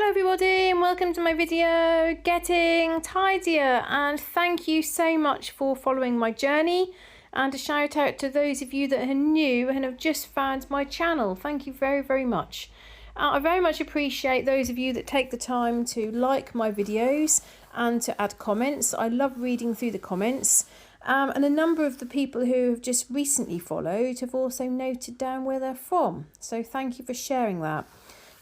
Hello everybody and welcome to my video, Getting Tidier, and thank you so much for following my journey, and a shout out to those of you that are new and have just found my channel. Thank you very much. I very much appreciate those of you that take the time to like my videos and to add comments. I love reading through the comments. And a number of the people who have just recently followed have also noted down where they're from. So thank you for sharing that.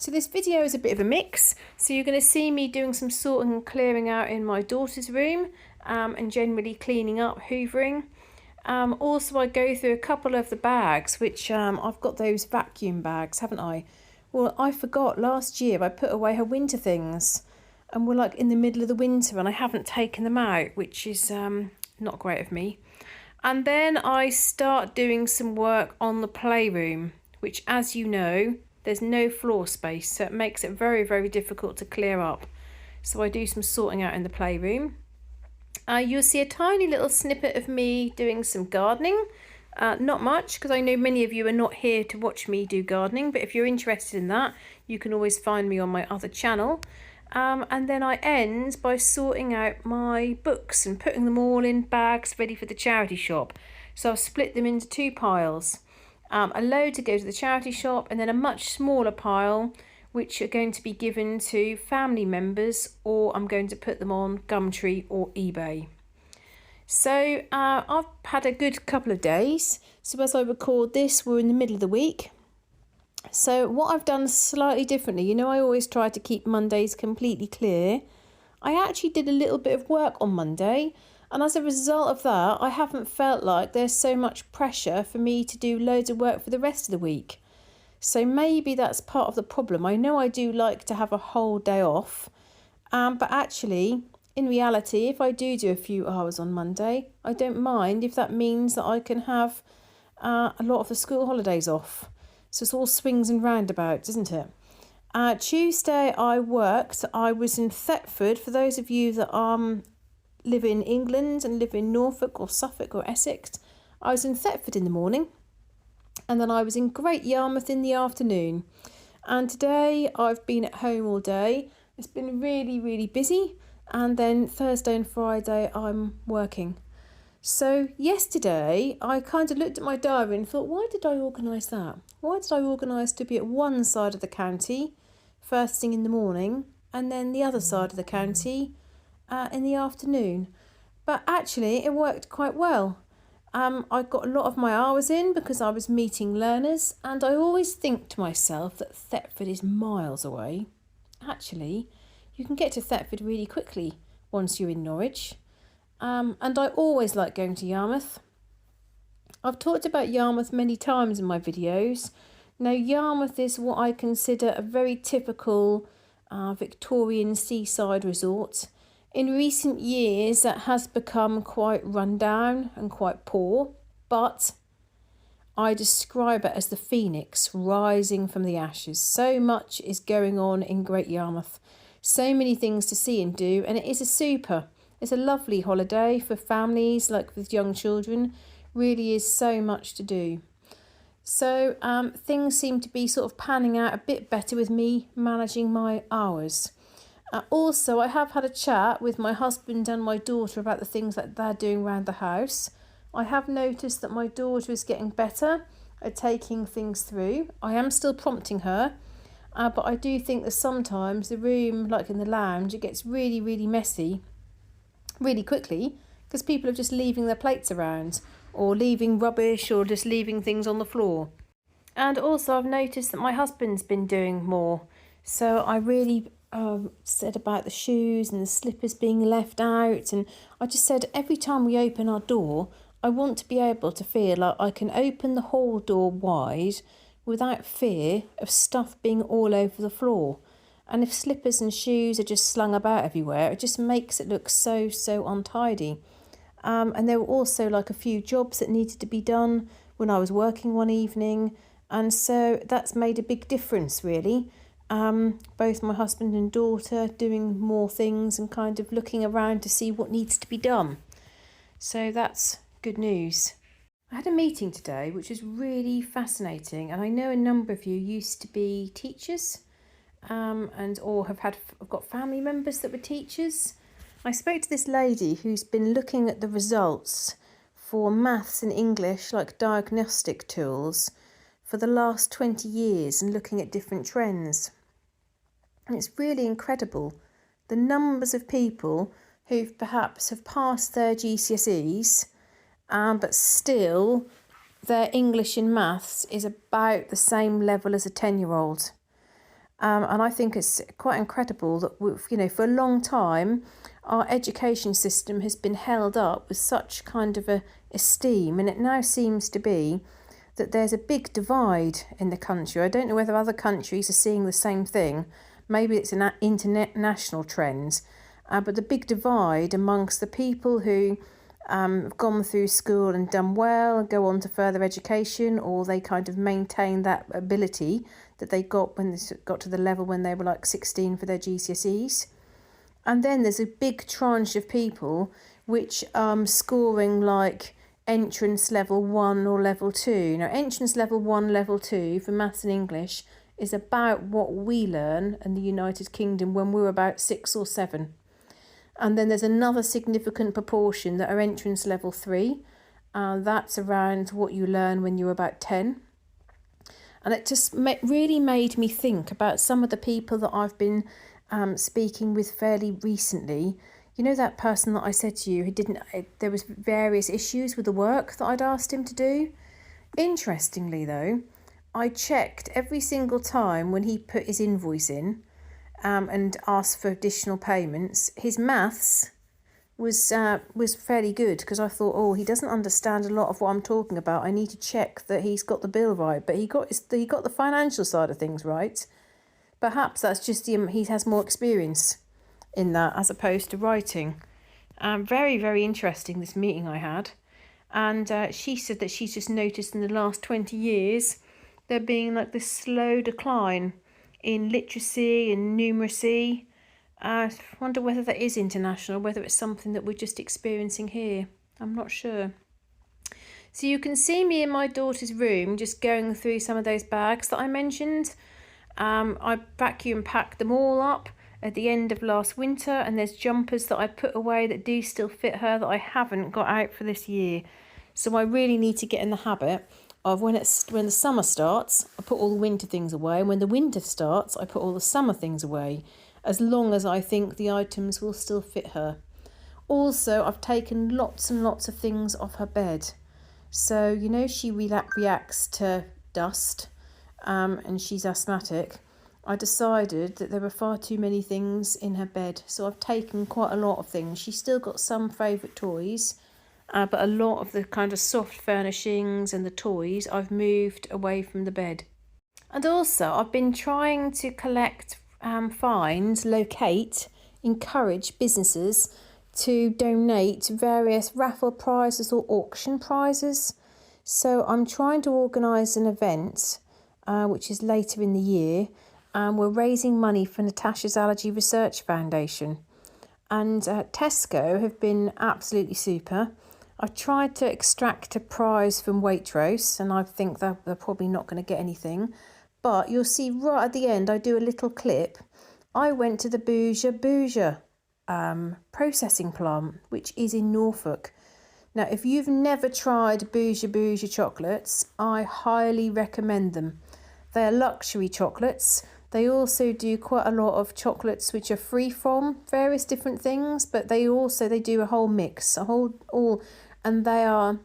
So this video is a bit of a mix. So you're going to see me doing some sorting and clearing out in my daughter's room, and generally cleaning up, hoovering. Also I go through a couple of the bags, which I've got those vacuum bags, haven't I? Well, I forgot last year I put away her winter things, and we're like in the middle of the winter and I haven't taken them out, which is not great of me. And then I start doing some work on the playroom, which, as you know, there's no floor space, so it makes it very difficult to clear up. So I do some sorting out in the playroom. You'll see a tiny little snippet of me doing some gardening. Not much, because I know many of you are not here to watch me do gardening, but if you're interested in that, you can always find me on my other channel. And then I end by sorting out my books and putting them all in bags ready for the charity shop. So I've split them into two piles. A load to go to the charity shop, and then a much smaller pile which are going to be given to family members, or I'm going to put them on Gumtree or eBay. So I've had a good couple of days. So as I record this, we're in the middle of the week. So what I've done slightly differently, you know, I always try to keep Mondays completely clear. I actually did a little bit of work on Monday, and as a result of that, I haven't felt like there's so much pressure for me to do loads of work for the rest of the week. So maybe that's part of the problem. I know I do like to have a whole day off, but actually, in reality, if I do a few hours on Monday, I don't mind if that means that I can have a lot of the school holidays off. So it's all swings and roundabouts, isn't it? Tuesday I worked. I was in Thetford. For those of you that live in England and live in Norfolk or Suffolk or Essex, I was in Thetford in the morning, and then I was in Great Yarmouth in the afternoon. And today I've been at home all day. It's been really busy, and then Thursday and Friday I'm working. So yesterday I kind of looked at my diary and thought, why did I organise that? Why did I organise to be at one side of the county first thing in the morning, and then the other side of the county in the afternoon? But actually it worked quite well. I got a lot of my hours in because I was meeting learners, and I always think to myself that Thetford is miles away. Actually, you can get to Thetford really quickly once you're in Norwich. And I always like going to Yarmouth. I've talked about Yarmouth many times in my videos. Now, Yarmouth is what I consider a very typical Victorian seaside resort. In recent years, that has become quite run down and quite poor, but I describe it as the phoenix rising from the ashes. So much is going on in Great Yarmouth. So many things to see and do, and it is it's a lovely holiday for families, like with young children. Really is so much to do. So things seem to be sort of panning out a bit better with me managing my hours. Also, I have had a chat with my husband and my daughter about the things that they're doing around the house. I have noticed that my daughter is getting better at taking things through. I am still prompting her, but I do think that sometimes the room, like in the lounge, it gets really messy really quickly because people are just leaving their plates around, or leaving rubbish, or just leaving things on the floor. And also I've noticed that my husband's been doing more. So I really said about the shoes and the slippers being left out, and I just said every time we open our door, I want to be able to feel like I can open the hall door wide without fear of stuff being all over the floor. And if slippers and shoes are just slung about everywhere, it just makes it look so untidy. And there were also like a few jobs that needed to be done when I was working one evening, and so that's made a big difference really. Both my husband and daughter doing more things and kind of looking around to see what needs to be done. So that's good news. I had a meeting today which was really fascinating, and I know a number of you used to be teachers. and or have got family members that were teachers. I spoke to this lady who's been looking at the results for maths and English, like diagnostic tools, for the last 20 years and looking at different trends. And it's really incredible, the numbers of people who perhaps have passed their GCSEs, but still their English and maths is about the same level as a 10-year-old. And I think it's quite incredible that, for a long time, our education system has been held up with such kind of a esteem, and it now seems to be that there's a big divide in the country. I don't know whether other countries are seeing the same thing. Maybe it's an international trend, but the big divide amongst the people who have gone through school and done well and go on to further education, or they kind of maintain that ability that they got when they got to the level when they were like 16 for their GCSEs. And then there's a big tranche of people which scoring like entrance level 1 or level 2. Now, entrance level 1, level 2 for maths and English is about what we learn in the United Kingdom when we were about 6 or 7. And then there's another significant proportion that are entrance level 3. That's around what you learn when you're about 10. And it just really made me think about some of the people that I've been speaking with fairly recently. You know, that person that I said to you who there was various issues with the work that I'd asked him to do. Interestingly though, I checked every single time when he put his invoice in and asked for additional payments, his maths was fairly good, because I thought, he doesn't understand a lot of what I'm talking about. I need to check that he's got the bill right, but he got the financial side of things right. Perhaps that's just he has more experience in that as opposed to writing. Very, very interesting, this meeting I had. And she said that she's just noticed in the last 20 years there being like this slow decline in literacy and numeracy. I wonder whether that is international, whether it's something that we're just experiencing here. I'm not sure. So you can see me in my daughter's room just going through some of those bags that I mentioned. I vacuum packed them all up at the end of last winter, and there's jumpers that I put away that do still fit her that I haven't got out for this year. So I really need to get in the habit of when the summer starts, I put all the winter things away, and when the winter starts, I put all the summer things away, as long as I think the items will still fit her. Also, I've taken lots and lots of things off her bed. So, she reacts to dust, and she's asthmatic. I decided that there were far too many things in her bed, so I've taken quite a lot of things. She's still got some favourite toys, but a lot of the kind of soft furnishings and the toys I've moved away from the bed. And also, I've been trying to collect locate, encourage businesses to donate various raffle prizes or auction prizes. So I'm trying to organise an event, which is later in the year, and we're raising money for Natasha's Allergy Research Foundation. And Tesco have been absolutely super. I've tried to extract a prize from Waitrose, and I think that they're probably not going to get anything. But you'll see right at the end, I do a little clip. I went to the Booja processing plant, which is in Norfolk. Now, if you've never tried Booja chocolates, I highly recommend them. They are luxury chocolates. They also do quite a lot of chocolates which are free from various different things, but they do a whole mix, and they are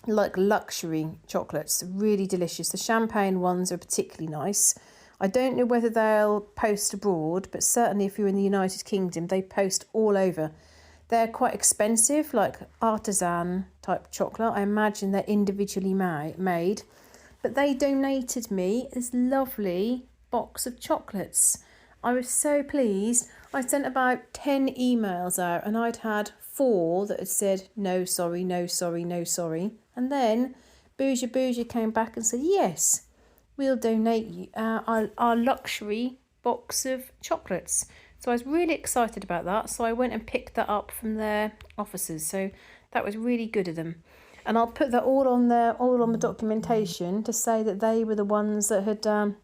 like luxury chocolates, really delicious. The champagne ones are particularly nice. I don't know whether they'll post abroad, but certainly if you're in the United Kingdom, they post all over. They're quite expensive, like artisan type chocolate. I imagine they're individually made, but they donated me this lovely box of chocolates. I was so pleased. I sent about 10 emails out, and I'd had 4 that had said no sorry, no sorry, no sorry. And then Booja came back and said, yes, we'll donate you our luxury box of chocolates. So I was really excited about that. So I went and picked that up from their offices. So that was really good of them. And I'll put that all on the documentation to say that they were the ones that had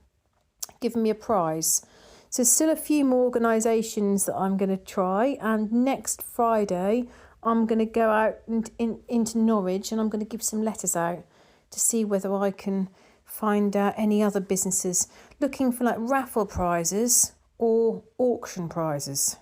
given me a prize. So still a few more organisations that I'm going to try, and next Friday I'm going to go out into Norwich and I'm going to give some letters out to see whether I can find any other businesses looking for like raffle prizes or auction prizes.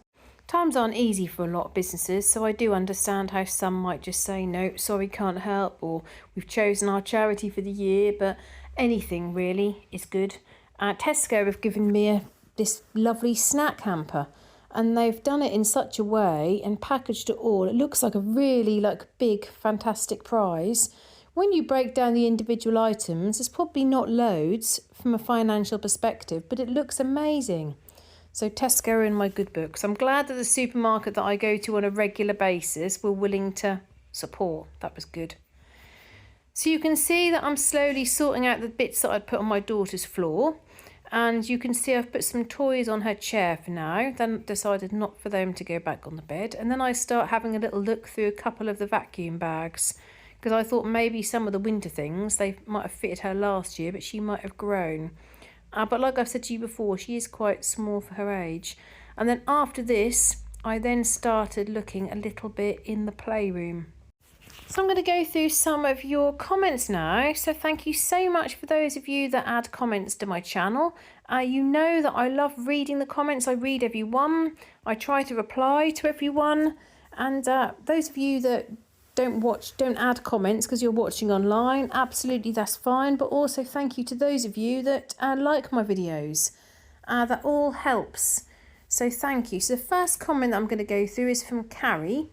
Times aren't easy for a lot of businesses, so I do understand how some might just say no, sorry, can't help, or we've chosen our charity for the year, but anything really is good. Tesco have given me this lovely snack hamper, and they've done it in such a way and packaged it all. It looks like a really big, fantastic prize. When you break down the individual items, there's probably not loads from a financial perspective, but it looks amazing. So Tesco are in my good books. I'm glad that the supermarket that I go to on a regular basis were willing to support. That was good. So you can see that I'm slowly sorting out the bits that I'd put on my daughter's floor. And you can see I've put some toys on her chair for now. Then decided not for them to go back on the bed. And then I start having a little look through a couple of the vacuum bags, because I thought maybe some of the winter things, they might have fitted her last year, but she might have grown. But like I've said to you before, she is quite small for her age. And then after this, I then started looking a little bit in the playroom. So I'm going to go through some of your comments now. So thank you so much for those of you that add comments to my channel. You know that I love reading the comments. I read every one. I try to reply to everyone. And those of you that don't add comments because you're watching online, absolutely, that's fine. But also thank you to those of you that like my videos. That all helps. So thank you. So the first comment that I'm going to go through is from Carrie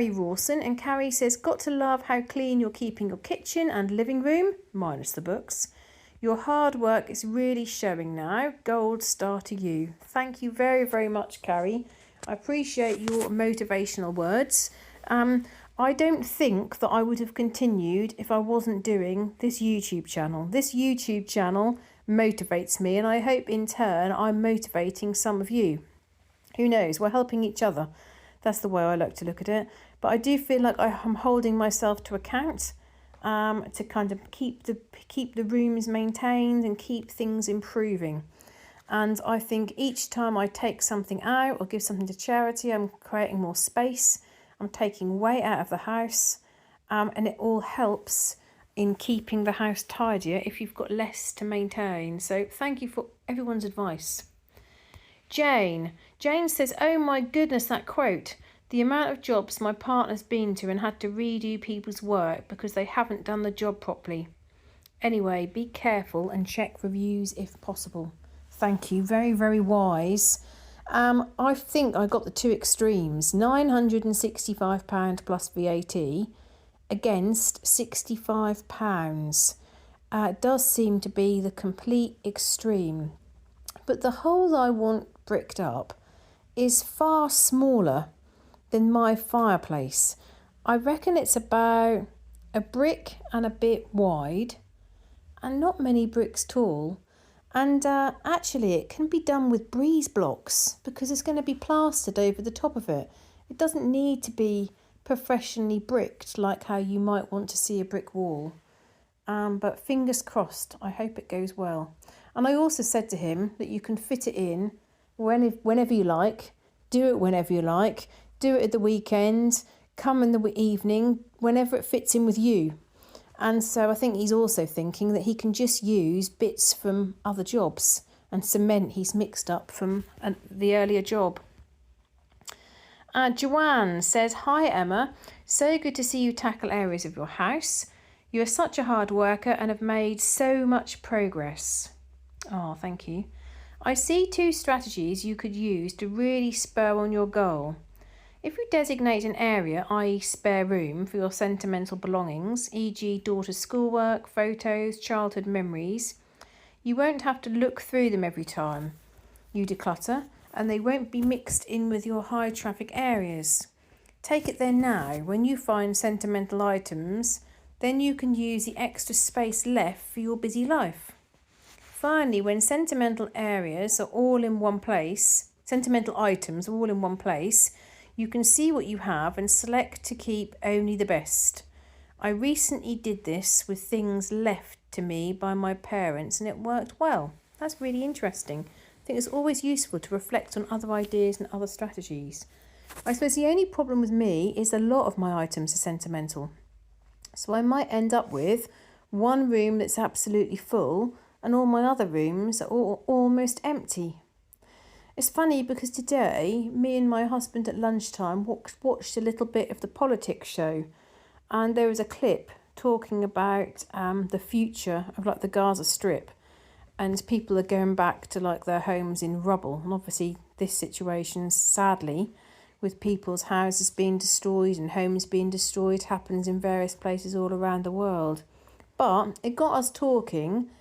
Rawson, and Carrie says, got to love how clean you're keeping your kitchen and living room, minus the books. Your hard work is really showing now. Gold star to you. Thank you very, very much, Carrie. I appreciate your motivational words. I don't think that I would have continued if I wasn't doing this YouTube channel. This YouTube channel motivates me, and I hope in turn I'm motivating some of you. Who knows? We're helping each other. That's the way I like to look at it. But I do feel like I'm holding myself to account to kind of keep the rooms maintained and keep things improving. And I think each time I take something out or give something to charity, I'm creating more space. I'm taking weight out of the house, and it all helps in keeping the house tidier if you've got less to maintain. So thank you for everyone's advice. Jane says, oh my goodness, that quote. The amount of jobs my partner's been to and had to redo people's work because they haven't done the job properly. Anyway, be careful and check reviews if possible. Thank you. Very, very wise. I think I got the two extremes. £965 plus VAT against £65. It does seem to be the complete extreme. But the hole I want bricked up is far smaller than my fireplace. I reckon it's about a brick and a bit wide and not many bricks tall. And actually it can be done with breeze blocks because it's going to be plastered over the top of it. It doesn't need to be professionally bricked like how you might want to see a brick wall. But fingers crossed, I hope it goes well. And I also said to him that you can fit it in whenever you like, do it whenever you like, do it at the weekend, come in the evening, whenever it fits in with you. And so I think he's also thinking that he can just use bits from other jobs and cement he's mixed up from the earlier job. Joanne says, hi Emma, so good to see you tackle areas of your house. You are such a hard worker and have made so much progress. Oh, thank you. I see two strategies you could use to really spur on your goal. If you designate an area, i.e. spare room, for your sentimental belongings, e.g. daughter's schoolwork, photos, childhood memories, you won't have to look through them every time you declutter, and they won't be mixed in with your high traffic areas. Take it there now. When you find sentimental items, then you can use the extra space left for your busy life. Finally, when sentimental items are all in one place, you can see what you have and select to keep only the best. I recently did this with things left to me by my parents and it worked well. That's really interesting. I think it's always useful to reflect on other ideas and other strategies. I suppose the only problem with me is a lot of my items are sentimental. So I might end up with one room that's absolutely full and all my other rooms are almost empty. It's funny because today, me and my husband at lunchtime watched a little bit of the politics show, and there was a clip talking about the future of like the Gaza Strip, and people are going back to like their homes in rubble. And obviously this situation, sadly, with people's houses being destroyed and homes being destroyed, happens in various places all around the world. But it got us talking,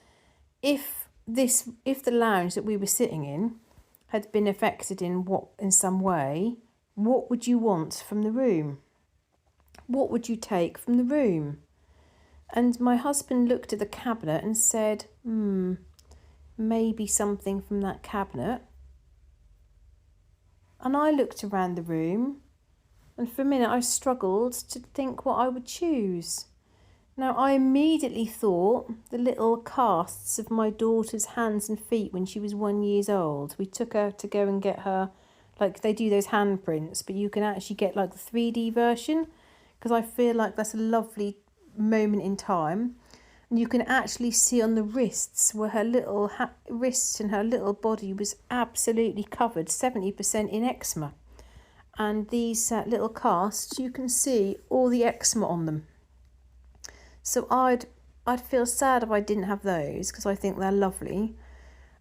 if the lounge that we were sitting in had been affected in some way, what would you want from the room? What would you take from the room? And my husband looked at the cabinet and said, maybe something from that cabinet. And I looked around the room, and for a minute I struggled to think what I would choose. Now, I immediately thought the little casts of my daughter's hands and feet when she was 1 year old. We took her to go and get her, like they do those handprints, but you can actually get like the 3D version, because I feel like that's a lovely moment in time. And you can actually see on the wrists where her little wrists and her little body was absolutely covered, 70% in eczema. And these little casts, you can see all the eczema on them. So I'd feel sad if I didn't have those, because I think they're lovely.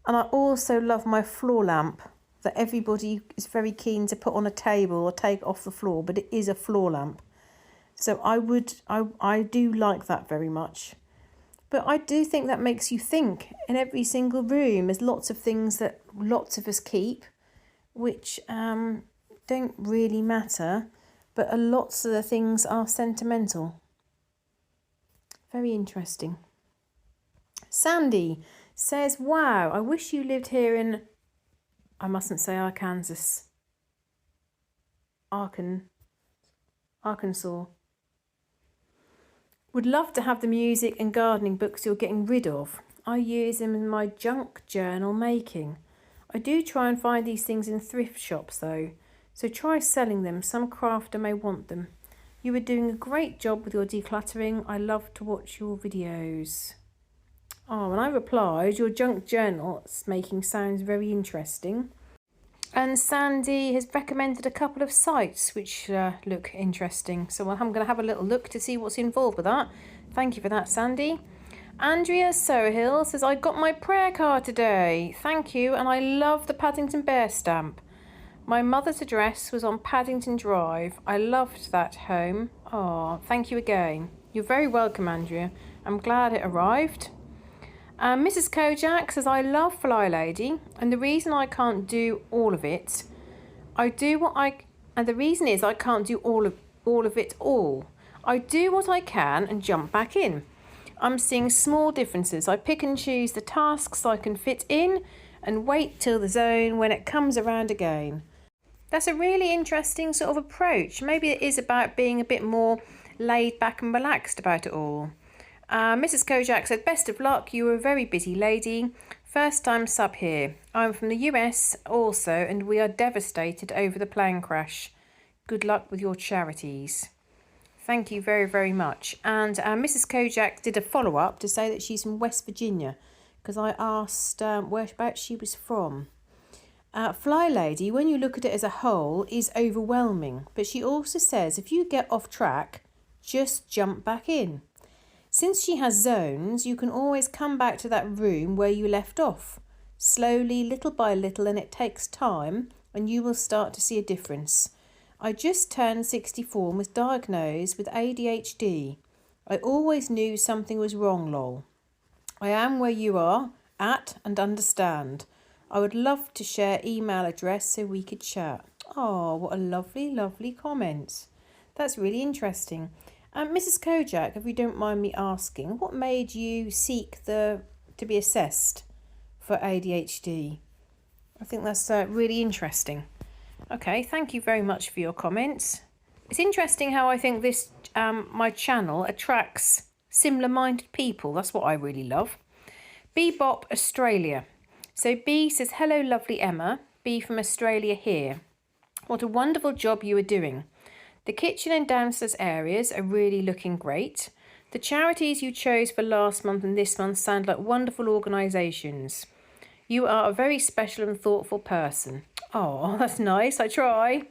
And I also love my floor lamp that everybody is very keen to put on a table or take off the floor, but it is a floor lamp. So I do like that very much. But I do think that makes you think. In every single room, there's lots of things that lots of us keep, which don't really matter, but lots of the things are sentimental. Very interesting. Sandy says, wow, I wish you lived here in, I mustn't say Arkansas. Arkansas. Would love to have the music and gardening books you're getting rid of. I use them in my junk journal making. I do try and find these things in thrift shops though, so try selling them. Some crafter may want them. You are doing a great job with your decluttering. I love to watch your videos. Oh, and I replied, your junk journal making sounds very interesting. And Sandy has recommended a couple of sites which look interesting. So I'm going to have a little look to see what's involved with that. Thank you for that, Sandy. Andrea Sohill says, I got my prayer card today. Thank you. And I love the Paddington Bear stamp. My mother's address was on Paddington Drive. I loved that home. Oh, thank you again. You're very welcome, Andrea. I'm glad it arrived. Mrs. Kojak says, I love Fly Lady, and the reason I can't do all of it, and the reason is I can't do all of it all. I do what I can and jump back in. I'm seeing small differences. I pick and choose the tasks I can fit in and wait till the zone when it comes around again. That's a really interesting sort of approach. Maybe it is about being a bit more laid back and relaxed about it all. Mrs. Kojak said, best of luck. You are a very busy lady. First time sub here. I'm from the US also, and we are devastated over the plane crash. Good luck with your charities. Thank you very, very much. And Mrs. Kojak did a follow-up to say that she's from West Virginia, because I asked whereabouts she was from. Fly Lady, when you look at it as a whole, is overwhelming. But she also says if you get off track, just jump back in. Since she has zones, you can always come back to that room where you left off. Slowly, little by little, and it takes time, and you will start to see a difference. I just turned 64 and was diagnosed with ADHD. I always knew something was wrong, lol. I am where you are at and understand. I would love to share email address so we could chat. Oh, what a lovely, lovely comment. That's really interesting. Mrs. Kojak, if you don't mind me asking, what made you seek to be assessed for ADHD? I think that's really interesting. Okay, thank you very much for your comments. It's interesting how I think this my channel attracts similar-minded people. That's what I really love. Bebop Australia So B says, hello, lovely Emma. B from Australia here. What a wonderful job you are doing. The kitchen and downstairs areas are really looking great. The charities you chose for last month and this month sound like wonderful organisations. You are a very special and thoughtful person. Oh, that's nice. I try.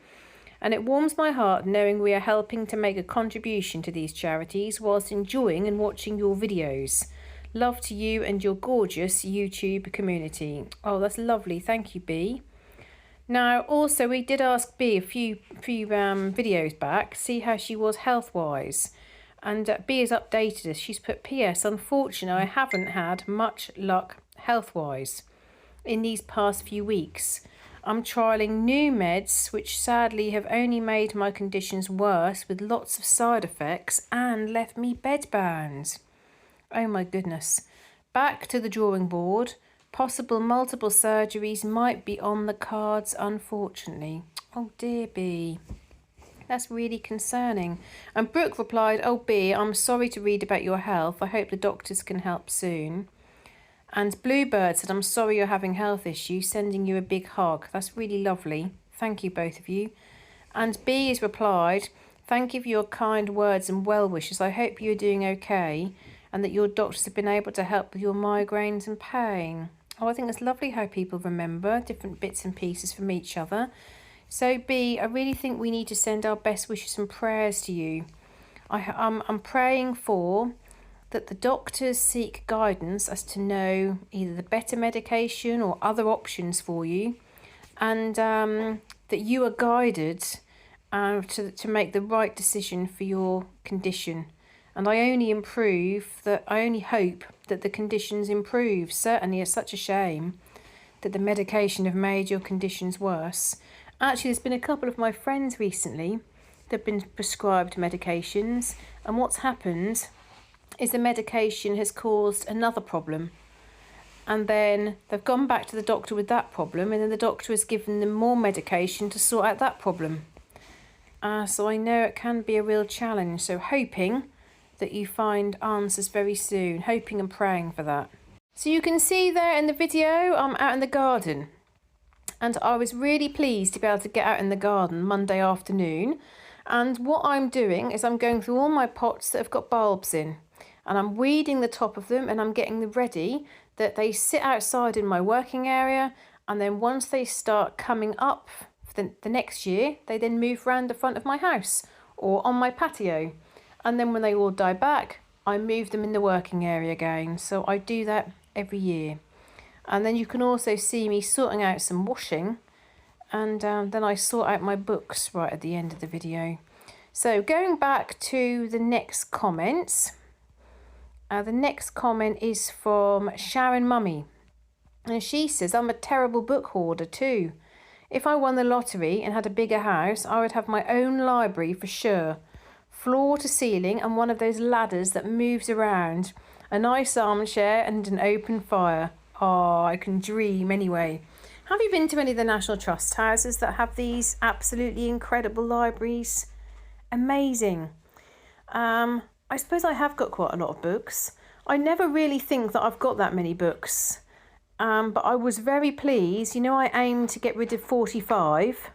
And it warms my heart knowing we are helping to make a contribution to these charities whilst enjoying and watching your videos. Love to you and your gorgeous YouTube community. Oh, that's lovely. Thank you, B. Now, also, we did ask B a few videos back, see how she was health-wise. And B has updated us. She's put, P.S. Unfortunately, I haven't had much luck health-wise in these past few weeks. I'm trialling new meds, which sadly have only made my conditions worse with lots of side effects and left me bedbound. Oh my goodness. Back to the drawing board. Possible multiple surgeries might be on the cards, unfortunately. Oh dear, B. That's really concerning. And Brooke replied, oh B, I'm sorry to read about your health. I hope the doctors can help soon. And Bluebird said, I'm sorry you're having health issues, sending you a big hug. That's really lovely. Thank you, both of you. And B has replied, thank you for your kind words and well wishes. I hope you're doing okay and that your doctors have been able to help with your migraines and pain. Oh, I think it's lovely how people remember different bits and pieces from each other. So B, I really think we need to send our best wishes and prayers to you. I'm praying for that the doctors seek guidance as to know either the better medication or other options for you, and that you are guided to make the right decision for your condition. And I only hope that the conditions improve. Certainly, it's such a shame that the medication have made your conditions worse. Actually, there's been a couple of my friends recently that have been prescribed medications, and what's happened is the medication has caused another problem, and then they've gone back to the doctor with that problem, and then the doctor has given them more medication to sort out that problem. So I know it can be a real challenge, so hoping that you find answers very soon, hoping and praying for that. So you can see there in the video, I'm out in the garden, and I was really pleased to be able to get out in the garden Monday afternoon. And what I'm doing is I'm going through all my pots that have got bulbs in, and I'm weeding the top of them, and I'm getting them ready that they sit outside in my working area, and then once they start coming up for the next year, they then move around the front of my house or on my patio. And then when they all die back, I move them in the working area again. So I do that every year. And then you can also see me sorting out some washing, and then I sort out my books right at the end of the video. So going back to the next comments. The next comment is from Sharon Mummy, and she says, I'm a terrible book hoarder too. If I won the lottery and had a bigger house, I would have my own library for sure. Floor to ceiling and one of those ladders that moves around. A nice armchair and an open fire. Oh, I can dream anyway. Have you been to any of the National Trust houses that have these absolutely incredible libraries? Amazing. I suppose I have got quite a lot of books. I never really think that I've got that many books. But I was very pleased. You know, I aimed to get rid of 45.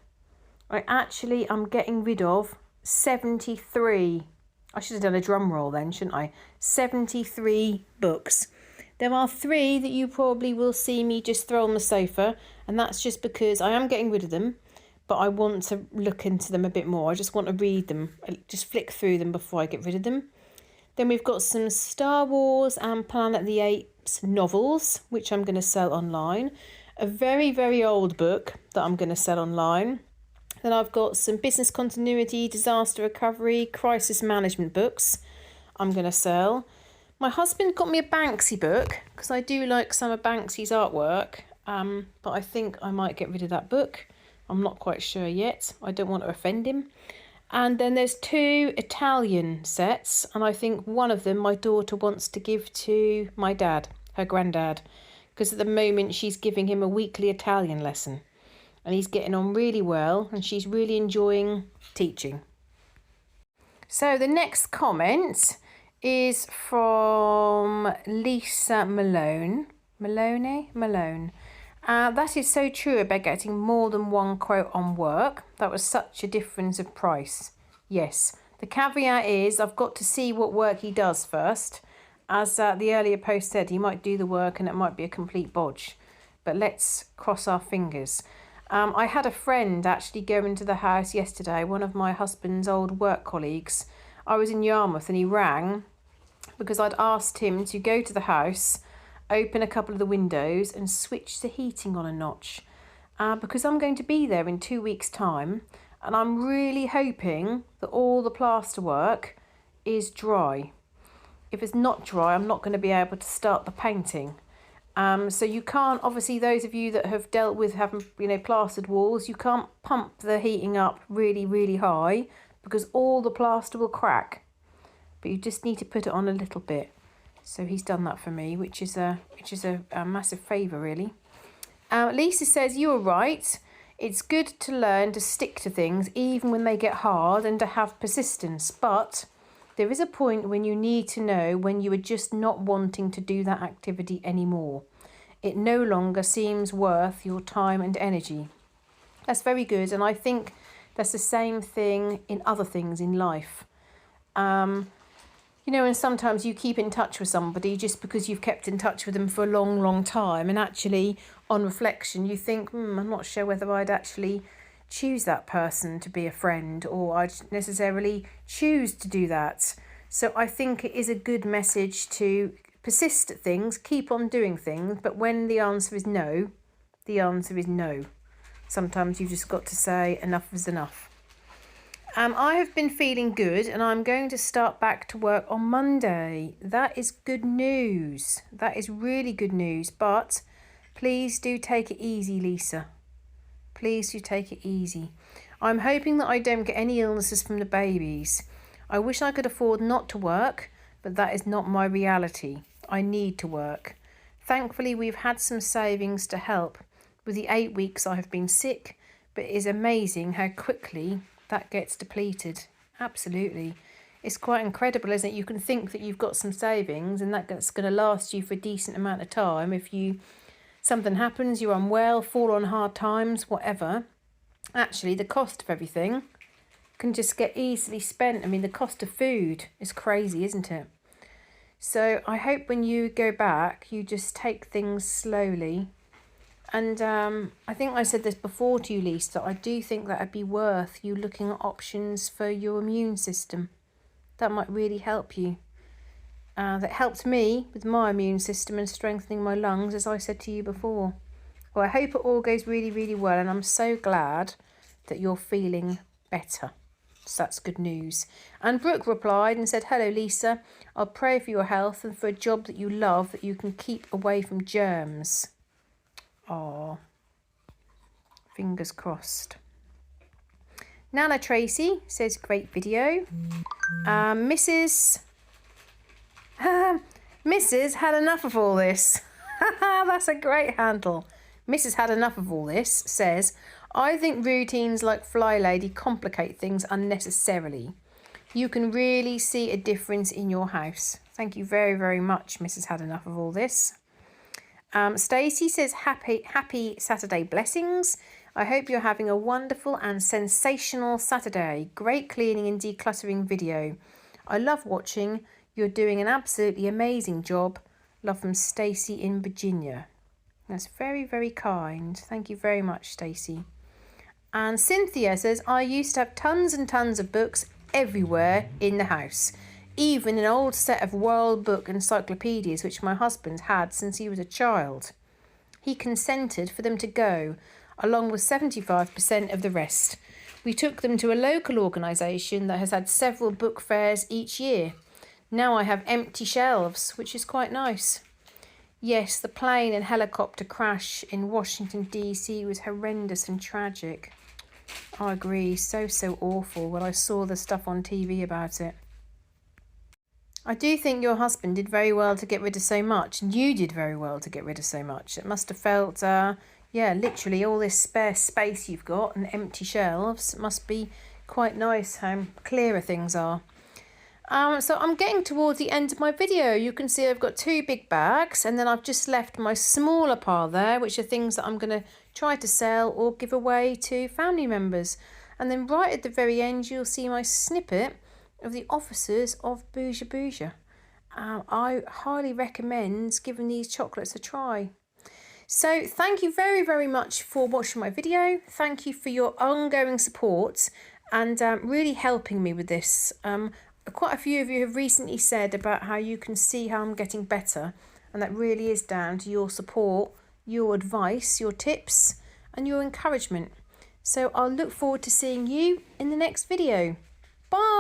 I'm getting rid of 73. I should have done a drum roll then, shouldn't I? 73 books. There are 3 that you probably will see me just throw on the sofa, and that's just because I am getting rid of them, but I want to look into them a bit more. I just want to read them, just flick through them before I get rid of them. Then we've got some Star Wars and Planet of the Apes novels, which I'm going to sell online. A very, very old book that I'm going to sell online. Then I've got some business continuity, disaster recovery, crisis management books I'm going to sell. My husband got me a Banksy book because I do like some of Banksy's artwork, but I think I might get rid of that book. I'm not quite sure yet. I don't want to offend him. And then there's 2 Italian sets, and I think one of them my daughter wants to give to my dad, her granddad, because at the moment she's giving him a weekly Italian lesson. And he's getting on really well, and she's really enjoying teaching. So the next comment is from Lisa Malone. Malone. That is so true about getting more than one quote on work. That was such a difference of price. Yes, the caveat is I've got to see what work he does first. As the earlier post said, he might do the work and it might be a complete bodge. But let's cross our fingers. I had a friend actually go into the house yesterday, one of my husband's old work colleagues. I was in Yarmouth and he rang because I'd asked him to go to the house, open a couple of the windows and switch the heating on a notch. Because I'm going to be there in 2 weeks' time and I'm really hoping that all the plaster work is dry. If it's not dry, I'm not going to be able to start the painting. So you can't, obviously those of you that have dealt with having, plastered walls, you can't pump the heating up really, really high because all the plaster will crack. But you just need to put it on a little bit. So he's done that for me, which is a massive favour really. Lisa says, you are right. It's good to learn to stick to things even when they get hard and to have persistence. But there is a point when you need to know when you are just not wanting to do that activity anymore. It no longer seems worth your time and energy. That's very good. And I think that's the same thing in other things in life. And sometimes you keep in touch with somebody just because you've kept in touch with them for a long, long time. And actually, on reflection, you think, I'm not sure whether I'd actually choose that person to be a friend or I'd necessarily choose to do that. So I think it is a good message to persist at things, keep on doing things. But when the answer is no, the answer is no. Sometimes you've just got to say enough is enough. I have been feeling good and I'm going to start back to work on Monday. That is good news. That is really good news. But please do take it easy, Lisa. Please do take it easy. I'm hoping that I don't get any illnesses from the babies. I wish I could afford not to work, but that is not my reality. I need to work. Thankfully, we've had some savings to help with the 8 weeks I have been sick, but it is amazing how quickly that gets depleted. Absolutely. It's quite incredible, isn't it? You can think that you've got some savings and that's going to last you for a decent amount of time. If something happens, you're unwell, fall on hard times, whatever. Actually, the cost of everything can just get easily spent. I mean, the cost of food is crazy, isn't it? So I hope when you go back, you just take things slowly. And I think I said this before to you, Lisa, that I do think that it'd be worth you looking at options for your immune system. That might really help you. That helped me with my immune system and strengthening my lungs, as I said to you before. Well, I hope it all goes really, really well, and I'm so glad that you're feeling better. So that's good news. And Brooke replied and said, hello, Lisa. I'll pray for your health and for a job that you love that you can keep away from germs. Oh, fingers crossed. Nana Tracy says, great video. Mrs. had enough of all this. That's a great handle. Mrs. had enough of all this says, I think routines like Fly Lady complicate things unnecessarily. You can really see a difference in your house. Thank you very, very much, Mrs. had enough of all this. Stacey says, happy Saturday blessings. I hope you're having a wonderful and sensational Saturday. Great cleaning and decluttering video. I love watching. You're doing an absolutely amazing job. Love from Stacey in Virginia. That's very, very kind. Thank you very much, Stacey. And Cynthia says, I used to have tons and tons of books everywhere in the house. Even an old set of World Book encyclopedias which my husband had since he was a child. He consented for them to go, along with 75% of the rest. We took them to a local organisation that has had several book fairs each year. Now I have empty shelves, which is quite nice. Yes, the plane and helicopter crash in Washington, D.C. was horrendous and tragic. I agree, so awful when I saw the stuff on TV about it. I do think your husband did very well to get rid of so much, and you did very well to get rid of so much. It must have felt, literally all this spare space you've got and empty shelves. It must be quite nice how clearer things are. So I'm getting towards the end of my video. You can see I've got 2 big bags, and then I've just left my smaller pile there, which are things that I'm going to try to sell or give away to family members. And then right at the very end, you'll see my snippet of the officers of Bougie Bougie. I highly recommend giving these chocolates a try. So thank you very, very much for watching my video. Thank you for your ongoing support and really helping me with this. Quite a few of you have recently said about how you can see how I'm getting better, and that really is down to your support, your advice, your tips and your encouragement. So I'll look forward to seeing you in the next video. Bye!